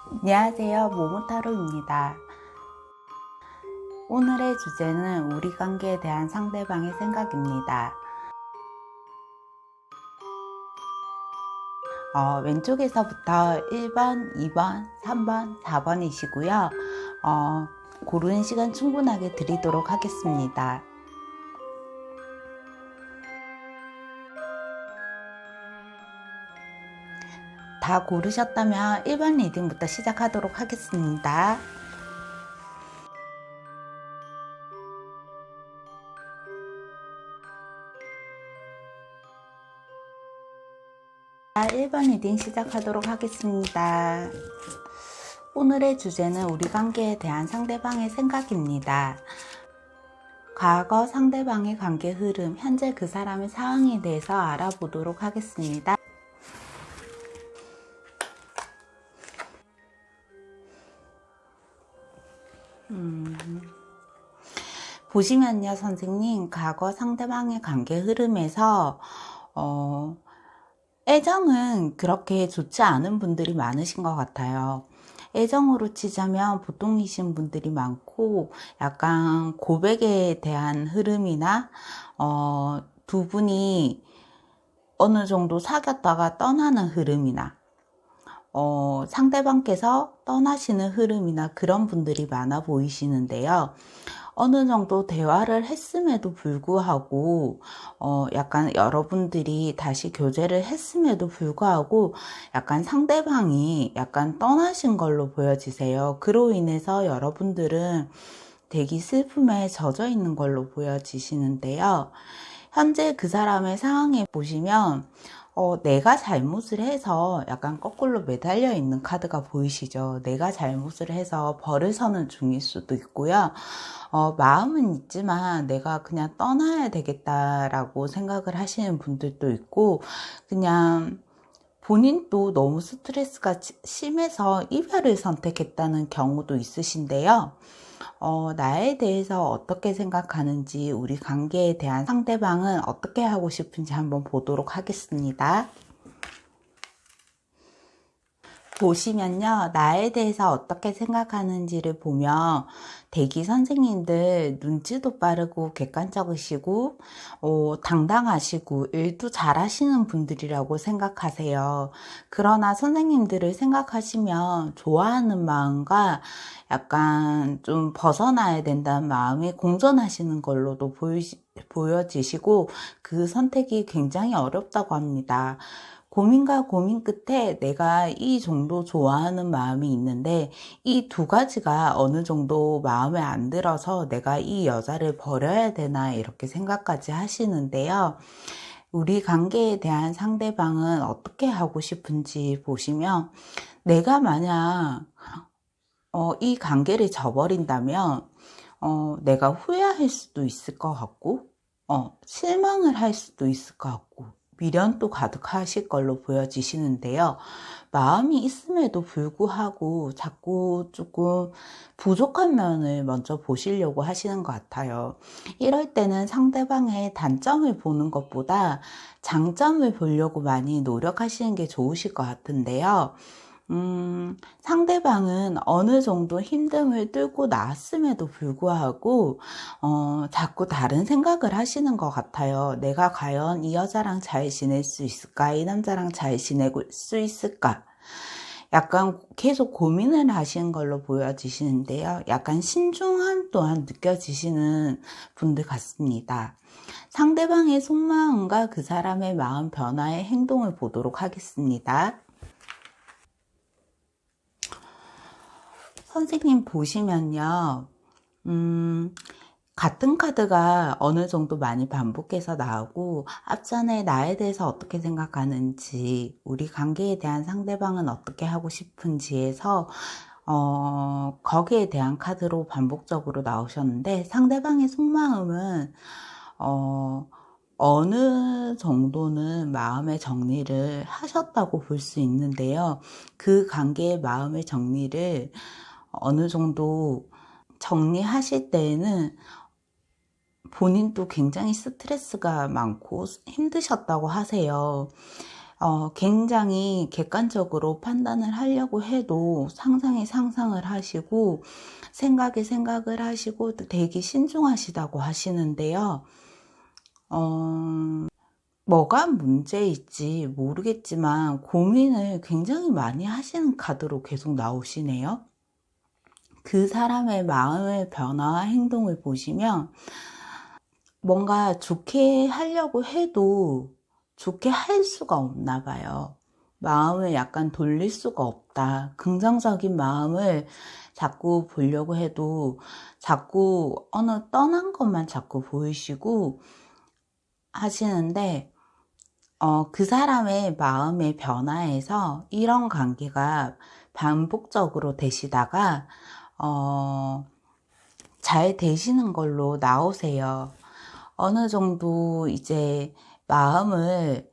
안녕하세요. 모모타로입니다. 오늘의 주제는 우리 관계에 대한 상대방의 생각입니다. 왼쪽에서부터 1번, 2번, 3번, 4번이시고요. 고르는 시간 충분하게 드리도록 하겠습니다. 다 고르셨다면 1번 리딩부터 시작하도록 하겠습니다. 1번 리딩 시작하도록 하겠습니다. 오늘의 주제는 우리 관계에 대한 상대방의 생각입니다. 과거 상대방의 관계 흐름, 현재 그 사람의 상황에 대해서 알아보도록 하겠습니다. 보시면요, 선생님, 과거 상대방의 관계 흐름에서 애정은 그렇게 좋지 않은 분들이 많으신 것 같아요. 애정으로 치자면 보통이신 분들이 많고, 약간 고백에 대한 흐름이나 두 분이 어느 정도 사귀었다가 떠나는 흐름이나 상대방께서 떠나시는 흐름이나 그런 분들이 많아 보이시는데요. 어느 정도 대화를 했음에도 불구하고 약간 여러분들이 다시 교제를 했음에도 불구하고 약간 상대방이 약간 떠나신 걸로 보여지세요. 그로 인해서 여러분들은 되게 슬픔에 젖어 있는 걸로 보여지시는데요. 현재 그 사람의 상황에 보시면 내가 잘못을 해서 약간 거꾸로 매달려 있는 카드가 보이시죠? 내가 잘못을 해서 벌을 서는 중일 수도 있고요. 마음은 있지만 내가 그냥 떠나야 되겠다라고 생각을 하시는 분들도 있고, 그냥 본인도 너무 스트레스가 심해서 이별을 선택했다는 경우도 있으신데요. 나에 대해서 어떻게 생각하는지, 우리 관계에 대한 상대방은 어떻게 하고 싶은지 한번 보도록 하겠습니다. 보시면요, 나에 대해서 어떻게 생각하는지를 보면 대기 선생님들 눈치도 빠르고 객관적이시고 당당하시고 일도 잘하시는 분들이라고 생각하세요. 그러나 선생님들을 생각하시면 좋아하는 마음과 약간 좀 벗어나야 된다는 마음이 공존하시는 걸로도 보여지시고, 그 선택이 굉장히 어렵다고 합니다. 고민과 고민 끝에 내가 이 정도 좋아하는 마음이 있는데 이 두 가지가 어느 정도 마음에 안 들어서 내가 이 여자를 버려야 되나 이렇게 생각까지 하시는데요. 우리 관계에 대한 상대방은 어떻게 하고 싶은지 보시면, 내가 만약 이 관계를 저버린다면 내가 후회할 수도 있을 것 같고 실망을 할 수도 있을 것 같고 미련도 가득하실 걸로 보여지시는데요. 마음이 있음에도 불구하고 자꾸 조금 부족한 면을 먼저 보시려고 하시는 것 같아요. 이럴 때는 상대방의 단점을 보는 것보다 장점을 보려고 많이 노력하시는 게 좋으실 것 같은데요. 상대방은 어느 정도 힘듦을 뚫고 나왔음에도 불구하고 자꾸 다른 생각을 하시는 것 같아요. 내가 과연 이 여자랑 잘 지낼 수 있을까? 이 남자랑 잘 지낼 수 있을까? 약간 계속 고민을 하시는 걸로 보여지시는데요. 약간 신중함 또한 느껴지시는 분들 같습니다. 상대방의 속마음과 그 사람의 마음 변화의 행동을 보도록 하겠습니다. 선생님 보시면요, 같은 카드가 어느 정도 많이 반복해서 나오고, 앞전에 나에 대해서 어떻게 생각하는지, 우리 관계에 대한 상대방은 어떻게 하고 싶은지에서 거기에 대한 카드로 반복적으로 나오셨는데, 상대방의 속마음은 어느 정도는 마음의 정리를 하셨다고 볼 수 있는데요. 그 관계의 마음의 정리를 어느 정도 정리하실 때에는 본인도 굉장히 스트레스가 많고 힘드셨다고 하세요. 굉장히 객관적으로 판단을 하려고 해도 상상에 상상을 하시고 생각에 생각을 하시고 되게 신중하시다고 하시는데요. 뭐가 문제일지 모르겠지만 고민을 굉장히 많이 하시는 카드로 계속 나오시네요. 그 사람의 마음의 변화와 행동을 보시면 뭔가 좋게 하려고 해도 좋게 할 수가 없나 봐요. 마음을 약간 돌릴 수가 없다. 긍정적인 마음을 자꾸 보려고 해도 자꾸 어느 떠난 것만 자꾸 보이시고 하시는데 그 사람의 마음의 변화에서 이런 관계가 반복적으로 되시다가 잘 되시는 걸로 나오세요. 어느 정도 이제 마음을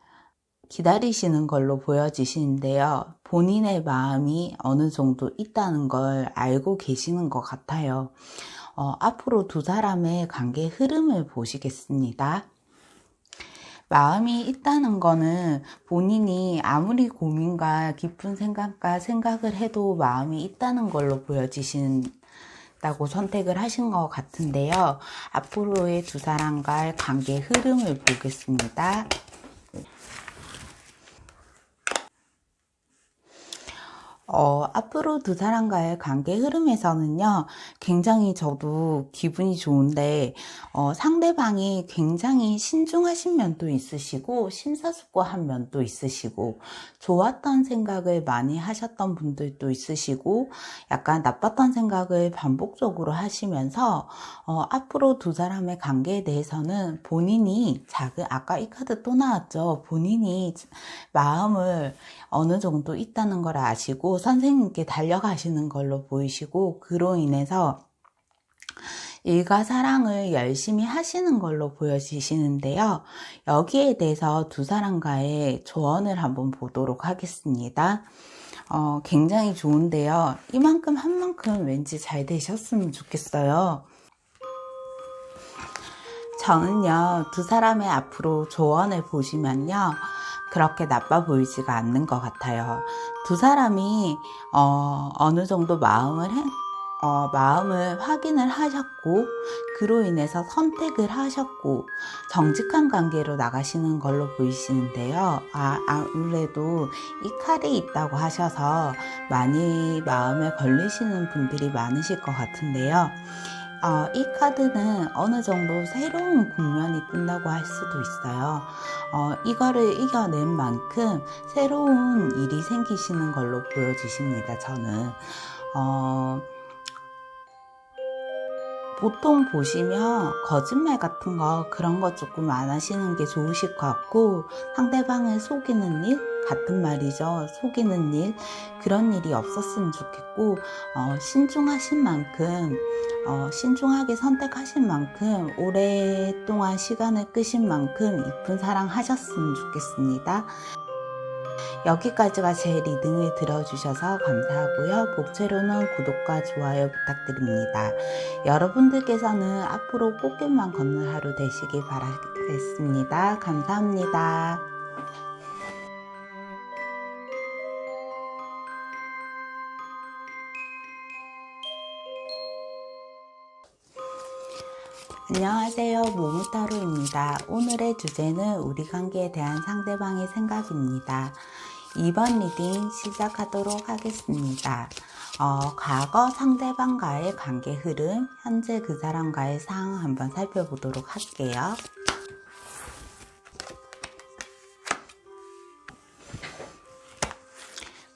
기다리시는 걸로 보여지시는데요. 본인의 마음이 어느 정도 있다는 걸 알고 계시는 것 같아요. 앞으로 두 사람의 관계 흐름을 보시겠습니다. 마음이 있다는 거는 본인이 아무리 고민과 깊은 생각과 생각을 해도 마음이 있다는 걸로 보여지신다고 선택을 하신 것 같은데요. 앞으로의 두 사람과의 관계 흐름을 보겠습니다. 앞으로 두 사람과의 관계 흐름에서는요, 굉장히 저도 기분이 좋은데, 상대방이 굉장히 신중하신 면도 있으시고, 심사숙고한 면도 있으시고, 좋았던 생각을 많이 하셨던 분들도 있으시고, 약간 나빴던 생각을 반복적으로 하시면서, 앞으로 두 사람의 관계에 대해서는 본인이 아까 이 카드 또 나왔죠. 본인이 마음을 어느 정도 있다는 걸 아시고 선생님께 달려가시는 걸로 보이시고 그로 인해서 일과 사랑을 열심히 하시는 걸로 보여지시는데요. 여기에 대해서 두 사람과의 조언을 한번 보도록 하겠습니다. 굉장히 좋은데요. 이만큼 한 만큼 왠지 잘 되셨으면 좋겠어요. 저는요, 두 사람의 앞으로 조언을 보시면요, 그렇게 나빠 보이지가 않는 것 같아요. 두 사람이 어느 정도 마음을 확인을 하셨고 그로 인해서 선택을 하셨고 정직한 관계로 나가시는 걸로 보이시는데요. 아무래도 이 칼이 있다고 하셔서 많이 마음에 걸리시는 분들이 많으실 것 같은데요. 이 카드는 어느 정도 새로운 국면이 뜬다고 할 수도 있어요. 이거를 이겨낸 만큼 새로운 일이 생기시는 걸로 보여지십니다. 저는 보통 보시면 거짓말 같은 거 그런 거 조금 안 하시는 게 좋으실 것 같고 상대방을 속이는 일 같은 말이죠. 속이는 일 그런 일이 없었으면 좋겠고 신중하신 만큼 신중하게 선택하신 만큼 오랫동안 시간을 끄신 만큼 이쁜 사랑 하셨으면 좋겠습니다. 여기까지가 제 리딩을 들어주셔서 감사하고요. 복채로는 구독과 좋아요 부탁드립니다. 여러분들께서는 앞으로 꽃길만 걷는 하루 되시길 바라겠습니다. 감사합니다. 안녕하세요. 모무타로입니다. 오늘의 주제는 우리 관계에 대한 상대방의 생각입니다. 2번 리딩 시작하도록 하겠습니다. 과거 상대방과의 관계 흐름, 현재 그 사람과의 상황 한번 살펴보도록 할게요.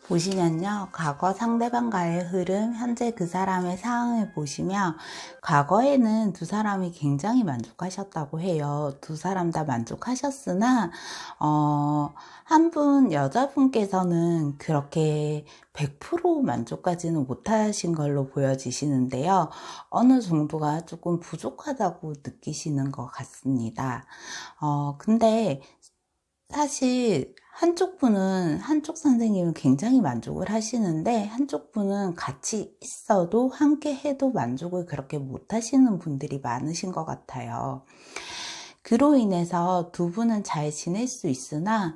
보시면요. 과거 상대방과의 흐름, 현재 그 사람의 상황을 보시면 과거에는 두 사람이 굉장히 만족하셨다고 해요. 두 사람 다 만족하셨으나 한 분 여자분께서는 그렇게 100% 만족까지는 못하신 걸로 보여지시는데요. 어느 정도가 조금 부족하다고 느끼시는 것 같습니다. 근데 사실 한쪽 선생님은 굉장히 만족을 하시는데 한쪽 분은 같이 있어도 함께 해도 만족을 그렇게 못 하시는 분들이 많으신 것 같아요. 그로 인해서 두 분은 잘 지낼 수 있으나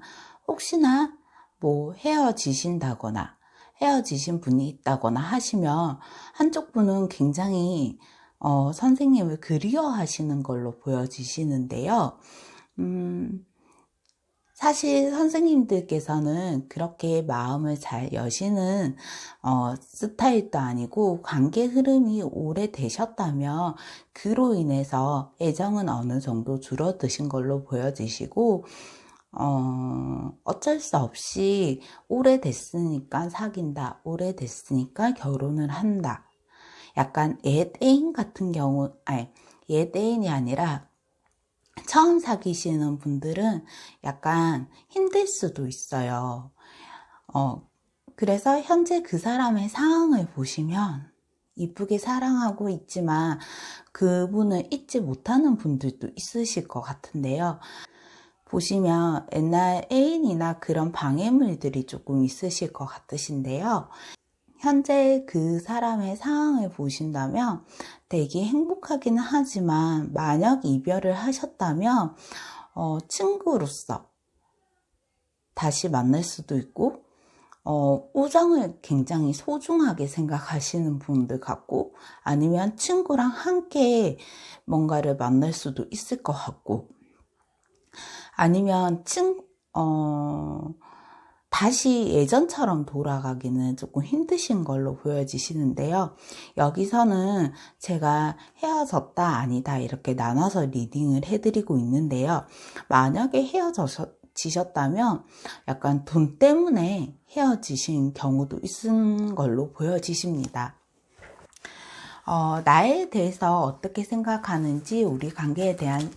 혹시나 뭐 헤어지신다거나 헤어지신 분이 있다거나 하시면 한쪽 분은 굉장히 선생님을 그리워하시는 걸로 보여지시는데요. 사실 선생님들께서는 그렇게 마음을 잘 여시는 스타일도 아니고, 관계 흐름이 오래되셨다면 그로 인해서 애정은 어느 정도 줄어드신 걸로 보여지시고, 어쩔 수 없이 오래됐으니까 사귄다, 오래됐으니까 결혼을 한다, 약간 옛 애인 같은 경우, 아니 옛 애인이 아니라 처음 사귀시는 분들은 약간 힘들 수도 있어요. 그래서 현재 그 사람의 상황을 보시면 이쁘게 사랑하고 있지만 그분을 잊지 못하는 분들도 있으실 것 같은데요. 보시면 옛날 애인이나 그런 방해물들이 조금 있으실 것 같으신데요. 현재 그 사람의 상황을 보신다면 되게 행복하기는 하지만, 만약 이별을 하셨다면 친구로서 다시 만날 수도 있고, 우정을 굉장히 소중하게 생각하시는 분들 같고, 아니면 친구랑 함께 뭔가를 만날 수도 있을 것 같고, 아니면 다시 예전처럼 돌아가기는 조금 힘드신 걸로 보여지시는데요. 여기서는 제가 헤어졌다 아니다 이렇게 나눠서 리딩을 해드리고 있는데요. 만약에 헤어지셨다면 약간 돈 때문에 헤어지신 경우도 있은 걸로 보여지십니다. 나에 대해서 어떻게 생각하는지, 우리 관계에 대한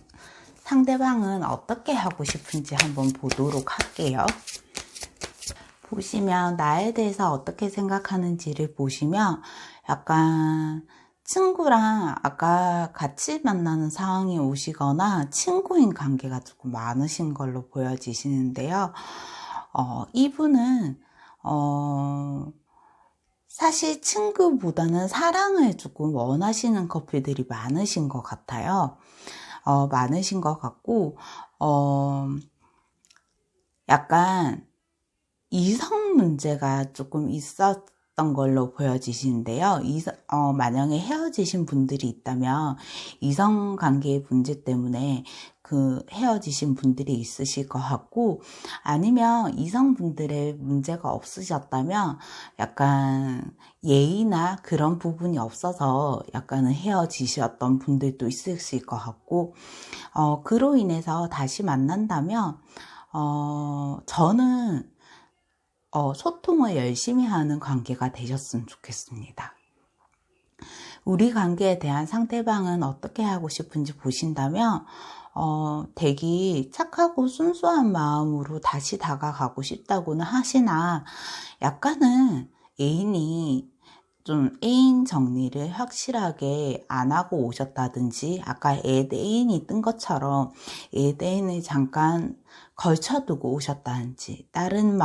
상대방은 어떻게 하고 싶은지 한번 보도록 할게요. 보시면 나에 대해서 어떻게 생각하는지를 보시면, 약간 친구랑 아까 같이 만나는 상황이 오시거나 친구인 관계가 조금 많으신 걸로 보여지시는데요. 이분은 사실 친구보다는 사랑을 조금 원하시는 커플들이 많으신 것 같아요. 많으신 것 같고, 약간 이성 문제가 조금 있었던 걸로 보여지시는데요. 만약에 헤어지신 분들이 있다면 이성 관계의 문제 때문에 그 헤어지신 분들이 있으실 것 같고, 아니면 이성분들의 문제가 없으셨다면 약간 예의나 그런 부분이 없어서 약간은 헤어지셨던 분들도 있으실 것 같고, 그로 인해서 다시 만난다면 저는 소통을 열심히 하는 관계가 되셨으면 좋겠습니다. 우리 관계에 대한 상대방은 어떻게 하고 싶은지 보신다면 되게 착하고 순수한 마음으로 다시 다가가고 싶다고는 하시나, 약간은 애인이 좀 애인 정리를 확실하게 안 하고 오셨다든지, 아까 애인이 뜬 것처럼 애인을 잠깐 걸쳐두고 오셨다든지, 다른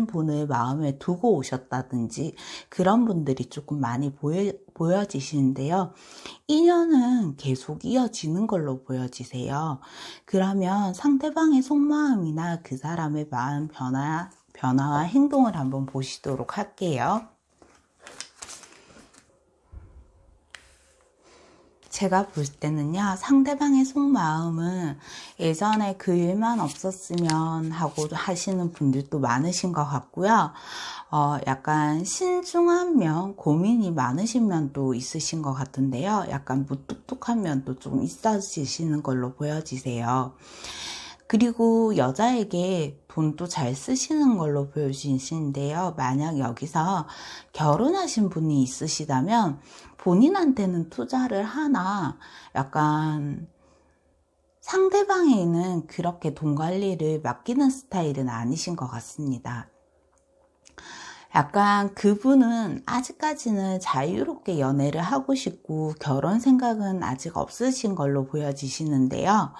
분을 마음에 두고 오셨다든지, 그런 분들이 조금 많이 보여지시는데요. 인연은 계속 이어지는 걸로 보여지세요. 그러면 상대방의 속마음이나 그 사람의 마음 변화와 행동을 한번 보시도록 할게요. 제가 볼 때는요, 상대방의 속마음은 예전에 그 일만 없었으면 하고 하시는 분들도 많으신 것 같고요. 약간 신중한 면, 고민이 많으신 면도 있으신 것 같은데요. 약간 무뚝뚝한 면도 좀 있어지시는 걸로 보여지세요. 그리고 여자에게 돈도 잘 쓰시는 걸로 보여지시는데요. 만약 여기서 결혼하신 분이 있으시다면 본인한테는 투자를 하나, 약간 상대방에는 그렇게 돈 관리를 맡기는 스타일은 아니신 것 같습니다. 약간 그분은 아직까지는 자유롭게 연애를 하고 싶고 결혼 생각은 아직 없으신 걸로 보여지시는데요.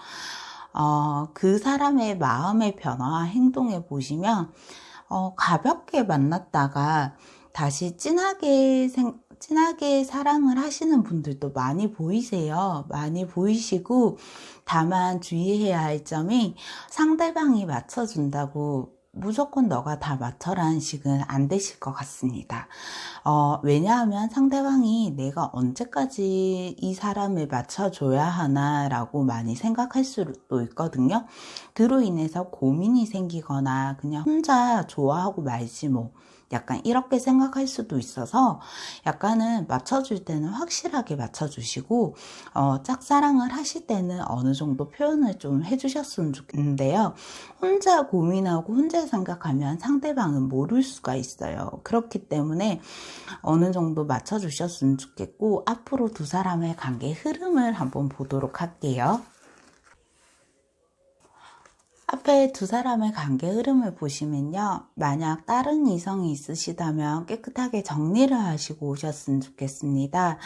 그 사람의 마음의 변화와 행동에 보시면 가볍게 만났다가 다시 진하게 사랑을 하시는 분들도 많이 보이세요. 많이 보이시고, 다만 주의해야 할 점이 상대방이 맞춰준다고 무조건 너가 다 맞춰라는 식은 안 되실 것 같습니다. 왜냐하면 상대방이 내가 언제까지 이 사람을 맞춰줘야 하나 라고 많이 생각할 수도 있거든요. 그로 인해서 고민이 생기거나 그냥 혼자 좋아하고 말지 뭐 약간 이렇게 생각할 수도 있어서 약간은 맞춰줄 때는 확실하게 맞춰주시고 짝사랑을 하실 때는 어느 정도 표현을 좀 해주셨으면 좋겠는데요. 혼자 고민하고 혼자 생각하면 상대방은 모를 수가 있어요. 그렇기 때문에 어느 정도 맞춰주셨으면 좋겠고, 앞으로 두 사람의 관계 흐름을 한번 보도록 할게요. 앞에 두 사람의 관계 흐름을 보시면요. 만약 다른 이성이 있으시다면 깨끗하게 정리를 하시고 오셨으면 좋겠습니다.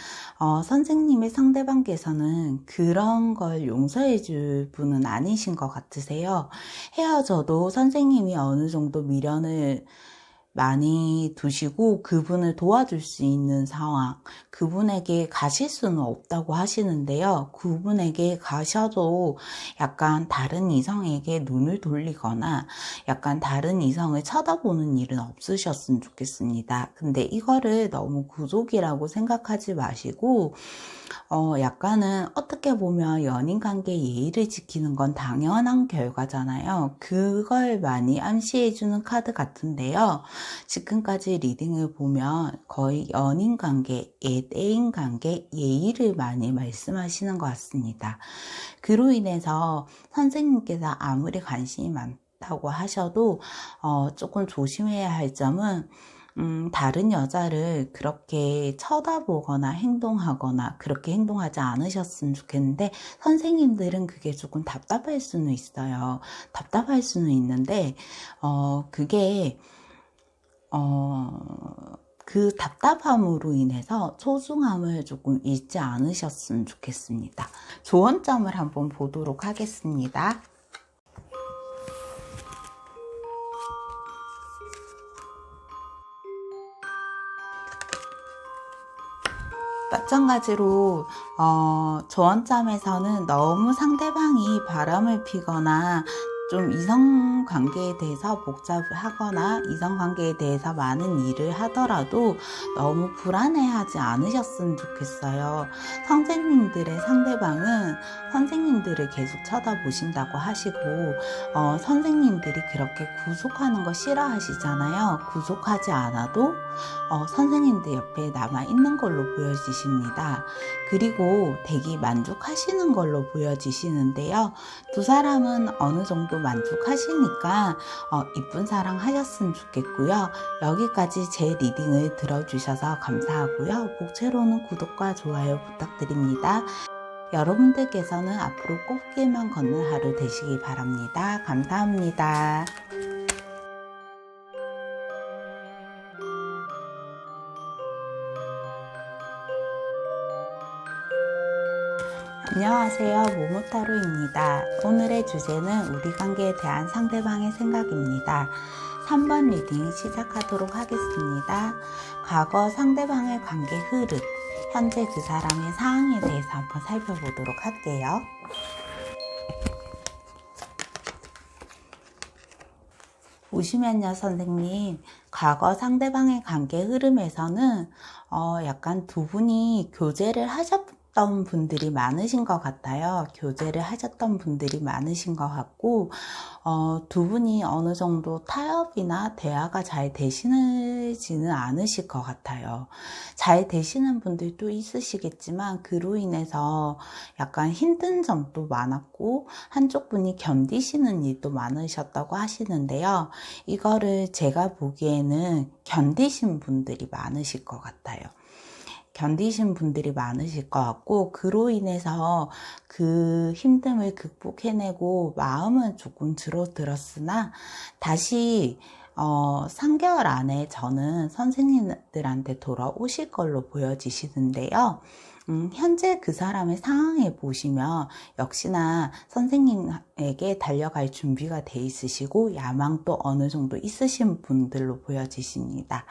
선생님의 상대방께서는 그런 걸 용서해 줄 분은 아니신 것 같으세요. 헤어져도 선생님이 어느 정도 미련을 많이 두시고 그분을 도와줄 수 있는 상황, 그분에게 가실 수는 없다고 하시는데요. 그분에게 가셔도 약간 다른 이성에게 눈을 돌리거나 약간 다른 이성을 쳐다보는 일은 없으셨으면 좋겠습니다. 근데 이거를 너무 구속이라고 생각하지 마시고 약간은 어떻게 보면 연인관계 예의를 지키는 건 당연한 결과잖아요. 그걸 많이 암시해주는 카드 같은데요. 지금까지 리딩을 보면 거의 연인관계, 애인관계 예의를 많이 말씀하시는 것 같습니다. 그로 인해서 선생님께서 아무리 관심이 많다고 하셔도 조금 조심해야 할 점은 다른 여자를 그렇게 쳐다보거나 행동하거나 그렇게 행동하지 않으셨으면 좋겠는데 선생님들은 그게 조금 답답할 수는 있어요. 답답할 수는 있는데 그게 그 답답함으로 인해서 소중함을 조금 잊지 않으셨으면 좋겠습니다. 조언점을 한번 보도록 하겠습니다. 마찬가지로 조언점에서는 너무 상대방이 바람을 피거나 좀 이성관계에 대해서 복잡하거나 이성관계에 대해서 많은 일을 하더라도 너무 불안해하지 않으셨으면 좋겠어요. 선생님들의 상대방은 선생님들을 계속 쳐다보신다고 하시고 선생님들이 그렇게 구속하는 거 싫어하시잖아요. 구속하지 않아도 선생님들 옆에 남아있는 걸로 보여지십니다. 그리고 되게 만족하시는 걸로 보여지시는데요. 두 사람은 어느 정도 만족하시니까 이쁜 사랑 하셨으면 좋겠고요. 여기까지 제 리딩을 들어주셔서 감사하고요. 목채로는 구독과 좋아요 부탁드립니다. 여러분들께서는 앞으로 꽃길만 걷는 하루 되시기 바랍니다. 감사합니다. 안녕하세요. 모모타로입니다. 오늘의 주제는 우리 관계에 대한 상대방의 생각입니다. 3번 리딩 시작하도록 하겠습니다. 과거 상대방의 관계 흐름, 현재 그 사람의 상황에 대해서 한번 살펴보도록 할게요. 보시면요, 선생님, 과거 상대방의 관계 흐름에서는 약간 두 분이 교제를 하셨던 분들이 많으신 것 같아요. 교제를 하셨던 분들이 많으신 것 같고 두 분이 어느 정도 타협이나 대화가 잘 되시지는 않으실 것 같아요. 잘 되시는 분들도 있으시겠지만 그로 인해서 약간 힘든 점도 많았고 한쪽 분이 견디시는 일도 많으셨다고 하시는데요. 이거를 제가 보기에는 견디신 분들이 많으실 것 같아요. 견디신 분들이 많으실 것 같고 그로 인해서 그 힘듦을 극복해내고 마음은 조금 줄어들었으나 다시 3개월 안에 저는 선생님들한테 돌아오실 걸로 보여지시는데요. 현재 그 사람의 상황에 보시면 역시나 선생님에게 달려갈 준비가 돼 있으시고 야망도 어느 정도 있으신 분들로 보여지십니다.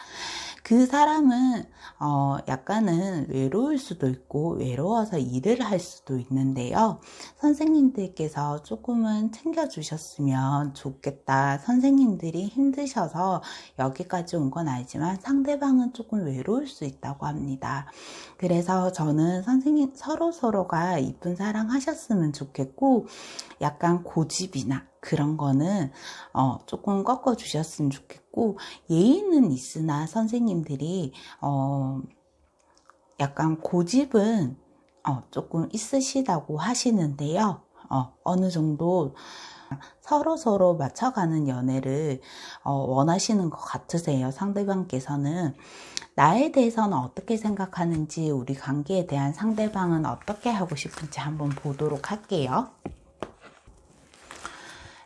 그 사람은 약간은 외로울 수도 있고 외로워서 일을 할 수도 있는데요. 선생님들께서 조금은 챙겨주셨으면 좋겠다. 선생님들이 힘드셔서 여기까지 온 건 알지만 상대방은 조금 외로울 수 있다고 합니다. 그래서 저는 선생님 서로가 이쁜 사랑 하셨으면 좋겠고 약간 고집이나 그런 거는 조금 꺾어 주셨으면 좋겠고 예의는 있으나 선생님들이 약간 고집은 조금 있으시다고 하시는데요. 어느 정도 서로 맞춰가는 연애를 원하시는 것 같으세요. 상대방께서는 나에 대해서는 어떻게 생각하는지, 우리 관계에 대한 상대방은 어떻게 하고 싶은지 한번 보도록 할게요.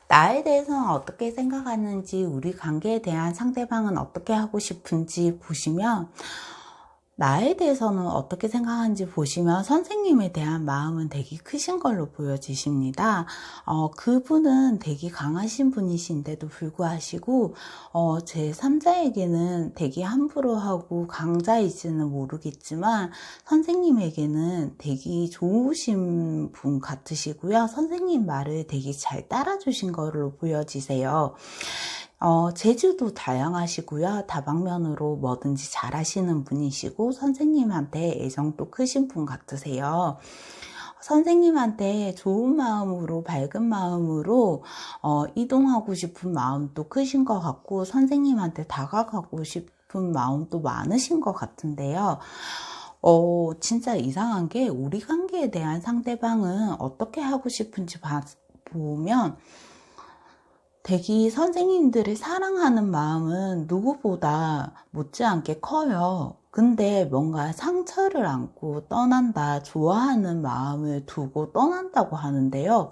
나에 대해서는 어떻게 생각하는지, 우리 관계에 대한 상대방은 어떻게 하고 싶은지 보시면 나에 대해서는 어떻게 생각하는지 보시면 선생님에 대한 마음은 되게 크신 걸로 보여지십니다. 그분은 되게 강하신 분이신데도 불구하고 제 3자에게는 되게 함부로 하고 강자일지는 모르겠지만 선생님에게는 되게 좋으신 분 같으시고요. 선생님 말을 되게 잘 따라주신 걸로 보여지세요. 재주도 다양하시고요. 다방면으로 뭐든지 잘하시는 분이시고 선생님한테 애정도 크신 분 같으세요. 선생님한테 좋은 마음으로 밝은 마음으로 이동하고 싶은 마음도 크신 것 같고 선생님한테 다가가고 싶은 마음도 많으신 것 같은데요. 진짜 이상한 게 우리 관계에 대한 상대방은 어떻게 하고 싶은지 보면 되게 선생님들을 사랑하는 마음은 누구보다 못지않게 커요. 근데 뭔가 상처를 안고 떠난다, 좋아하는 마음을 두고 떠난다고 하는데요.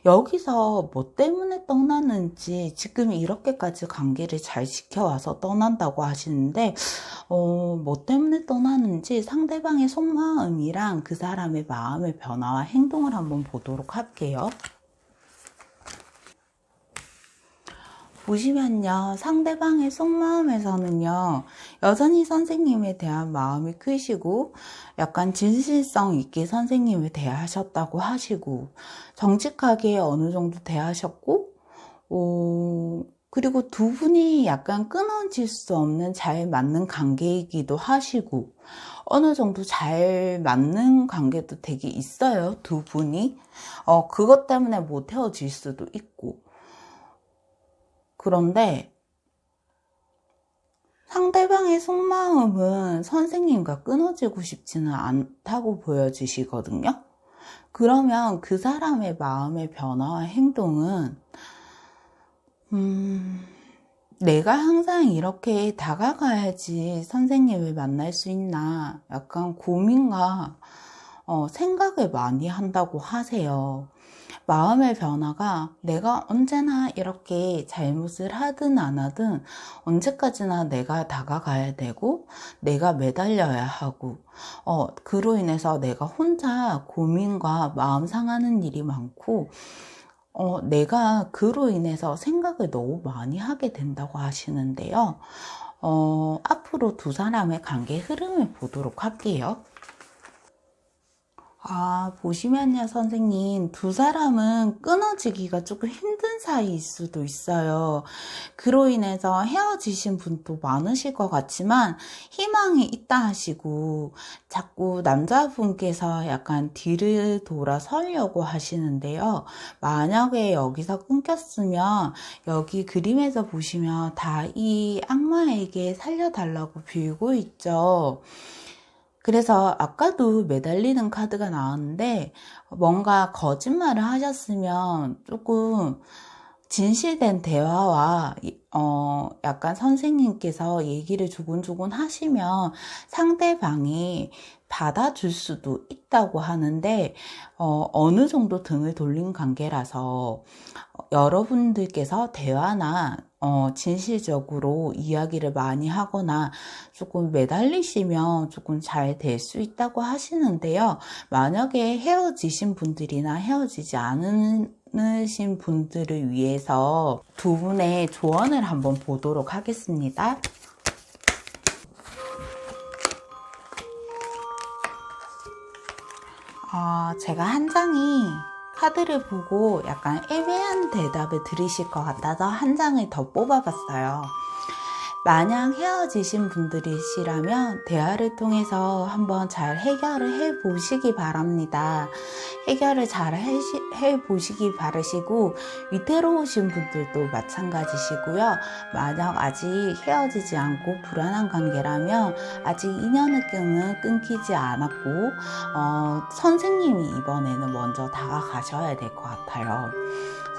여기서 뭐 때문에 떠나는지 지금 이렇게까지 관계를 잘 지켜와서 떠난다고 하시는데 뭐 때문에 떠나는지 상대방의 속마음이랑 그 사람의 마음의 변화와 행동을 한번 보도록 할게요. 보시면요, 상대방의 속마음에서는요, 여전히 선생님에 대한 마음이 크시고 약간 진실성 있게 선생님을 대하셨다고 하시고 정직하게 어느 정도 대하셨고 그리고 두 분이 약간 끊어질 수 없는 잘 맞는 관계이기도 하시고 어느 정도 잘 맞는 관계도 되게 있어요. 두 분이 그것 때문에 못 헤어질 수도 있고. 그런데 상대방의 속마음은 선생님과 끊어지고 싶지는 않다고 보여지시거든요. 그러면 그 사람의 마음의 변화와 행동은 내가 항상 이렇게 다가가야지 선생님을 만날 수 있나 약간 고민과 생각을 많이 한다고 하세요. 마음의 변화가 내가 언제나 이렇게 잘못을 하든 안 하든 언제까지나 내가 다가가야 되고 내가 매달려야 하고 그로 인해서 내가 혼자 고민과 마음 상하는 일이 많고 내가 그로 인해서 생각을 너무 많이 하게 된다고 하시는데요. 앞으로 두 사람의 관계 흐름을 보도록 할게요. 보시면요, 선생님. 두 사람은 끊어지기가 조금 힘든 사이일 수도 있어요. 그로 인해서 헤어지신 분도 많으실 것 같지만 희망이 있다 하시고 자꾸 남자분께서 약간 뒤를 돌아서려고 하시는데요. 만약에 여기서 끊겼으면 여기 그림에서 보시면 다 이 악마에게 살려달라고 빌고 있죠. 그래서 아까도 매달리는 카드가 나왔는데 뭔가 거짓말을 하셨으면 조금 진실된 대화와 약간 선생님께서 얘기를 조곤조곤 하시면 상대방이 받아줄 수도 있다고 하는데 어느 정도 등을 돌린 관계라서 여러분들께서 대화나 진실적으로 이야기를 많이 하거나 조금 매달리시면 조금 잘 될 수 있다고 하시는데요. 만약에 헤어지신 분들이나 헤어지지 않으신 분들을 위해서 두 분의 조언을 한번 보도록 하겠습니다. 제가 한 장이 카드를 보고 약간 애매한 대답을 들으실 것 같아서 한 장을 더 뽑아봤어요. 만약 헤어지신 분들이시라면 대화를 통해서 한번 잘 해결을 해 보시기 바랍니다. 해결을 잘 해 보시기 바라시고, 위태로우신 분들도 마찬가지시고요. 만약 아직 헤어지지 않고 불안한 관계라면 아직 인연의 끈은 끊기지 않았고, 선생님이 이번에는 먼저 다가가셔야 될 것 같아요.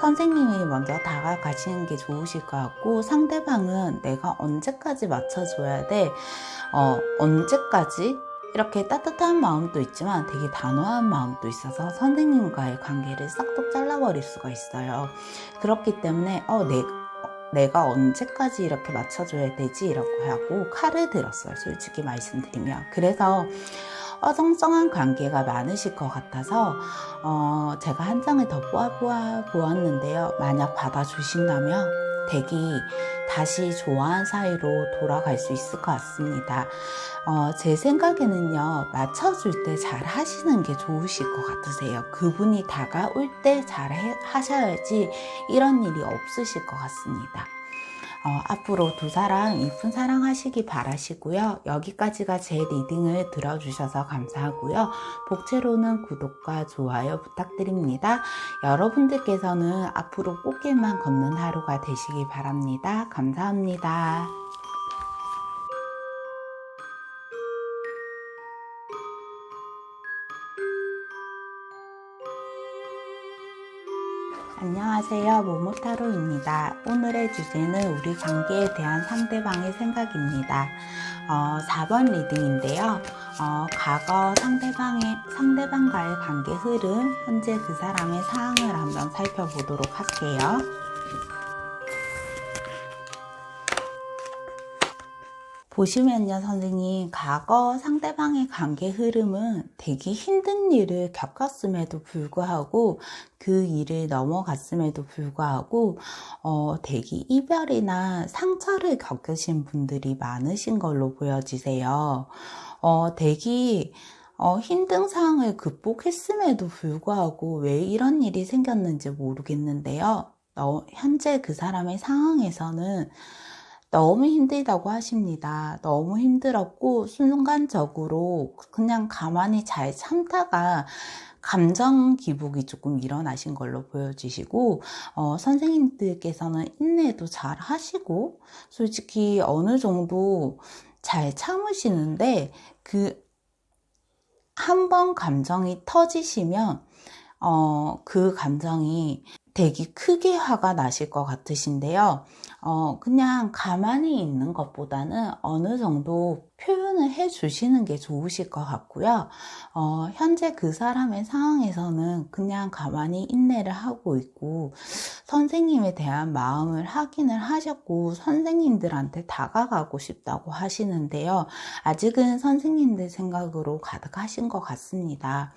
선생님이 먼저 다가가시는 게 좋으실 것 같고, 상대방은 내가 언제까지 맞춰줘야 돼? 언제까지? 이렇게 따뜻한 마음도 있지만 되게 단호한 마음도 있어서 선생님과의 관계를 싹둑 잘라버릴 수가 있어요. 그렇기 때문에 내가 언제까지 이렇게 맞춰줘야 되지? 라고 하고 칼을 들었어요. 솔직히 말씀드리면. 그래서 어정쩡한 관계가 많으실 것 같아서 제가 한 장을 더 보았는데요. 만약 받아주신다면 댁이 다시 좋아한 사이로 돌아갈 수 있을 것 같습니다. 제 생각에는요, 맞춰줄 때 잘 하시는 게 좋으실 것 같으세요. 그분이 다가올 때 잘 하셔야지 이런 일이 없으실 것 같습니다. 앞으로 두 사람 이쁜 사랑 하시기 바라시고요. 여기까지가 제 리딩을 들어주셔서 감사하고요. 복채로는 구독과 좋아요 부탁드립니다. 여러분들께서는 앞으로 꽃길만 걷는 하루가 되시기 바랍니다. 감사합니다. 안녕하세요. 모모타로입니다. 오늘의 주제는 우리 관계에 대한 상대방의 생각입니다. 4번 리딩인데요. 과거 상대방과의 관계 흐름, 현재 그 사람의 상황을 한번 살펴보도록 할게요. 보시면요, 선생님, 과거 상대방의 관계 흐름은 되게 힘든 일을 겪었음에도 불구하고 그 일을 넘어갔음에도 불구하고 되게 이별이나 상처를 겪으신 분들이 많으신 걸로 보여지세요. 되게 힘든 상황을 극복했음에도 불구하고 왜 이런 일이 생겼는지 모르겠는데요. 현재 그 사람의 상황에서는 너무 힘들다고 하십니다. 너무 힘들었고 순간적으로 그냥 가만히 잘 참다가 감정 기복이 조금 일어나신 걸로 보여지시고, 선생님들께서는 인내도 잘 하시고 솔직히 어느 정도 잘 참으시는데, 한 번 감정이 터지시면 그 감정이 되게 크게 화가 나실 것 같으신데요. 그냥 가만히 있는 것보다는 어느 정도 표현을 해 주시는 게 좋으실 것 같고요. 현재 그 사람의 상황에서는 그냥 가만히 인내를 하고 있고, 선생님에 대한 마음을 확인을 하셨고, 선생님들한테 다가가고 싶다고 하시는데요. 아직은 선생님들 생각으로 가득하신 것 같습니다.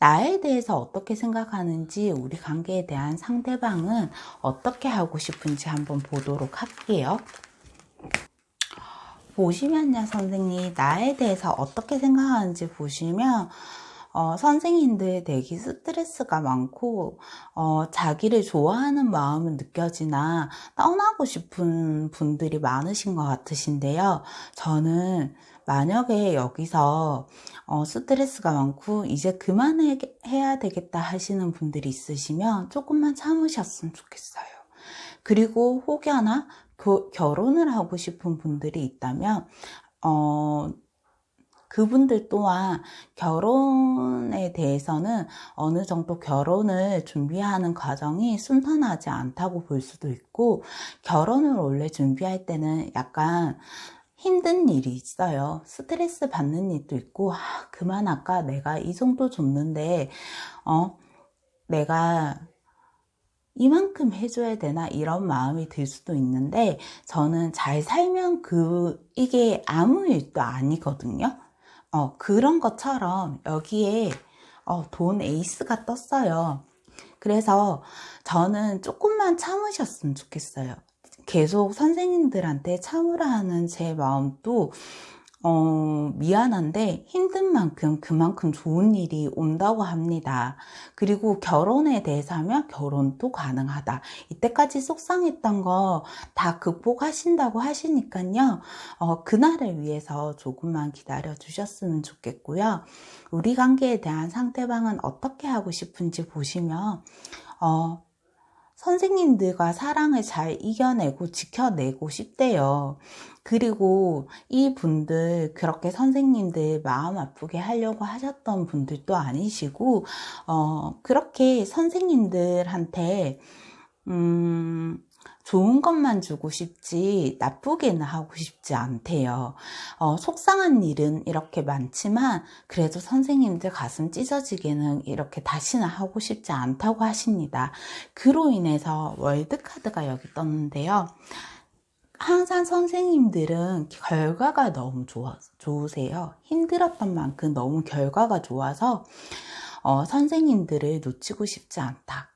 나에 대해서 어떻게 생각하는지, 우리 관계에 대한 상대방은 어떻게 하고 싶은지 한번 보도록 할게요. 보시면요, 선생님, 나에 대해서 어떻게 생각하는지 보시면 선생님들 되게 스트레스가 많고 자기를 좋아하는 마음은 느껴지나 떠나고 싶은 분들이 많으신 것 같으신데요. 저는 만약에 여기서 스트레스가 많고 이제 그만해야 되겠다 하시는 분들이 있으시면 조금만 참으셨으면 좋겠어요. 그리고 혹여나 결혼을 하고 싶은 분들이 있다면 그분들 또한 결혼에 대해서는 어느 정도 결혼을 준비하는 과정이 순탄하지 않다고 볼 수도 있고, 결혼을 원래 준비할 때는 약간 힘든 일이 있어요. 스트레스 받는 일도 있고, 그만 아까 내가 이 정도 줬는데 내가 이만큼 해줘야 되나 이런 마음이 들 수도 있는데 저는 잘 살면 이게 아무 일도 아니거든요. 그런 것처럼 여기에 돈 에이스가 떴어요. 그래서 저는 조금만 참으셨으면 좋겠어요. 계속 선생님들한테 참으라 하는 제 마음도 미안한데 힘든 만큼 그만큼 좋은 일이 온다고 합니다. 그리고 결혼에 대해서 하면 결혼도 가능하다. 이때까지 속상했던 거 다 극복하신다고 하시니까요. 그날을 위해서 조금만 기다려 주셨으면 좋겠고요. 우리 관계에 대한 상대방은 어떻게 하고 싶은지 보시면 선생님들과 사랑을 잘 이겨내고 지켜내고 싶대요. 그리고 이분들 그렇게 선생님들 마음 아프게 하려고 하셨던 분들도 아니시고 그렇게 선생님들한테 좋은 것만 주고 싶지 나쁘게는 하고 싶지 않대요. 속상한 일은 이렇게 많지만 그래도 선생님들 가슴 찢어지게는 이렇게 다시는 하고 싶지 않다고 하십니다. 그로 인해서 월드카드가 여기 떴는데요. 항상 선생님들은 결과가 너무 좋으세요. 힘들었던 만큼 너무 결과가 좋아서 선생님들을 놓치고 싶지 않다.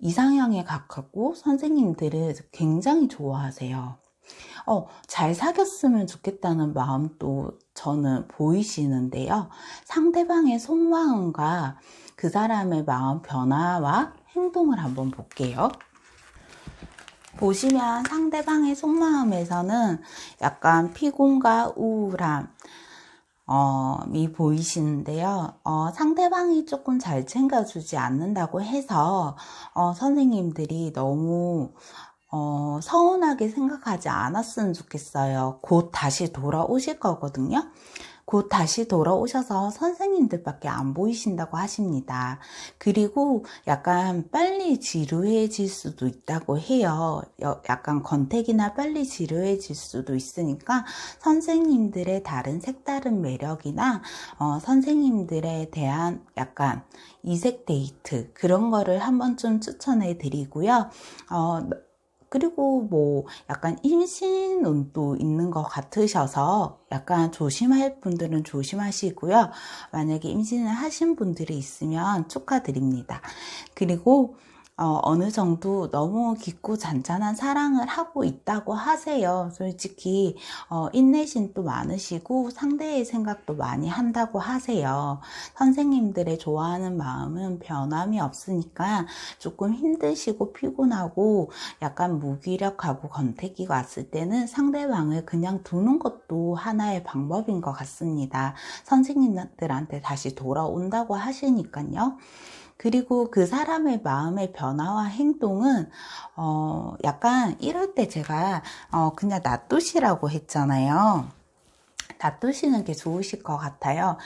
이상형에 가깝고 선생님들을 굉장히 좋아하세요. 잘 사귀었으면 좋겠다는 마음도 저는 보이시는데요. 상대방의 속마음과 그 사람의 마음 변화와 행동을 한번 볼게요. 보시면 상대방의 속마음에서는 약간 피곤과 우울함, 이 보이시는데요. 상대방이 조금 잘 챙겨주지 않는다고 해서, 선생님들이 너무, 서운하게 생각하지 않았으면 좋겠어요. 곧 다시 돌아오실 거거든요. 곧 다시 돌아오셔서 선생님들밖에 안 보이신다고 하십니다. 그리고 약간 빨리 지루해질 수도 있다고 해요. 약간 권태기나 빨리 지루해질 수도 있으니까 선생님들의 다른 색다른 매력이나 선생님들에 대한 약간 이색 데이트 그런 거를 한 번쯤 추천해 드리고요. 그리고 뭐 약간 임신운도 있는 것 같으셔서 약간 조심할 분들은 조심하시고요. 만약에 임신을 하신 분들이 있으면 축하드립니다. 그리고 어느 정도 너무 깊고 잔잔한 사랑을 하고 있다고 하세요. 솔직히 인내심도 많으시고 상대의 생각도 많이 한다고 하세요. 선생님들의 좋아하는 마음은 변함이 없으니까 조금 힘드시고 피곤하고 약간 무기력하고 권태기가 왔을 때는 상대방을 그냥 두는 것도 하나의 방법인 것 같습니다. 선생님들한테 다시 돌아온다고 하시니까요. 그리고 그 사람의 마음의 변화와 행동은 약간 이럴 때 제가 그냥 놔두시라고 했잖아요. 놔두시는 게 좋으실 것 같아요.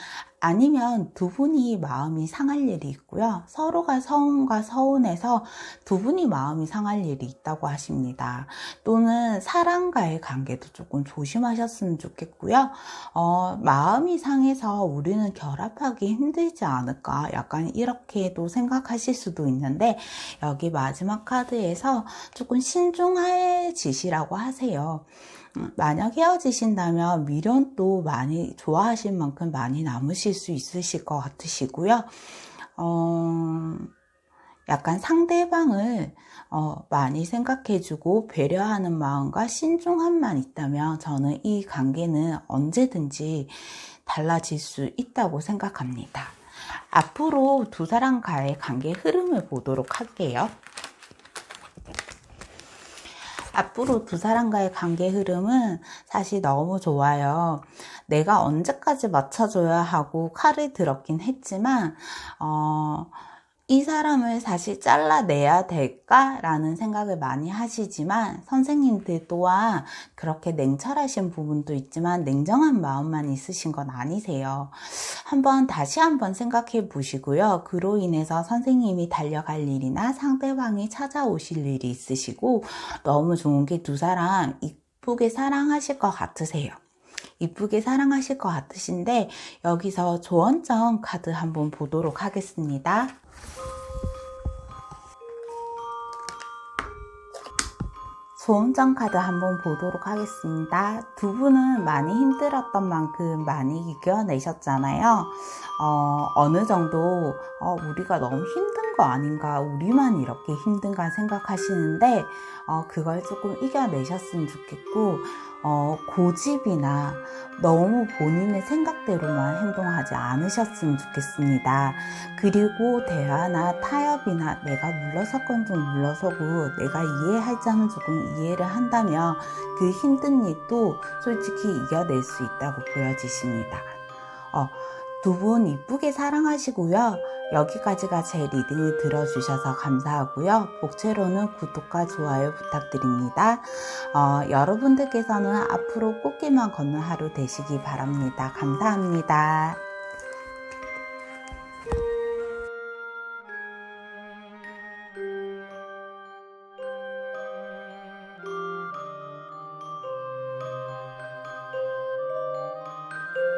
아니면 두 분이 마음이 상할 일이 있고요. 서로가 서운과 서운해서 두 분이 마음이 상할 일이 있다고 하십니다. 또는 사랑과의 관계도 조금 조심하셨으면 좋겠고요. 마음이 상해서 우리는 결합하기 힘들지 않을까? 약간 이렇게도 생각하실 수도 있는데 여기 마지막 카드에서 조금 신중해지시라고 하세요. 만약 헤어지신다면 미련도 많이 좋아하실 만큼 많이 남으실 수 있으실 것 같으시고요. 약간 상대방을 많이 생각해주고 배려하는 마음과 신중함만 있다면 저는 이 관계는 언제든지 달라질 수 있다고 생각합니다. 앞으로 두 사람과의 관계 흐름을 보도록 할게요. 앞으로 두 사람과의 관계 흐름은 사실 너무 좋아요. 내가 언제까지 맞춰줘야 하고 칼을 들었긴 했지만 이 사람을 사실 잘라내야 될까라는 생각을 많이 하시지만 선생님들 또한 그렇게 냉철하신 부분도 있지만 냉정한 마음만 있으신 건 아니세요. 다시 한번 생각해 보시고요. 그로 인해서 선생님이 달려갈 일이나 상대방이 찾아오실 일이 있으시고 너무 좋은 게 두 사람 이쁘게 사랑하실 것 같으세요. 이쁘게 사랑하실 것 같으신데 여기서 조언점 카드 한번 보도록 하겠습니다. 소원장 카드 한번 보도록 하겠습니다. 두 분은 많이 힘들었던 만큼 많이 이겨내셨잖아요. 어느 정도 우리가 너무 힘든 거 아닌가, 우리만 이렇게 힘든가 생각하시는데 그걸 조금 이겨내셨으면 좋겠고, 고집이나 너무 본인의 생각대로만 행동하지 않으셨으면 좋겠습니다. 그리고 대화나 타협이나 내가 물러설 건 좀 물러서고 내가 이해할 점은 조금 이해를 한다면 그 힘든 일도 솔직히 이겨낼 수 있다고 보여지십니다. 두 분 이쁘게 사랑하시고요. 여기까지가 제 리딩을 들어주셔서 감사하고요. 복채로는 구독과 좋아요 부탁드립니다. 여러분들께서는 앞으로 꽃길만 걷는 하루 되시기 바랍니다. 감사합니다.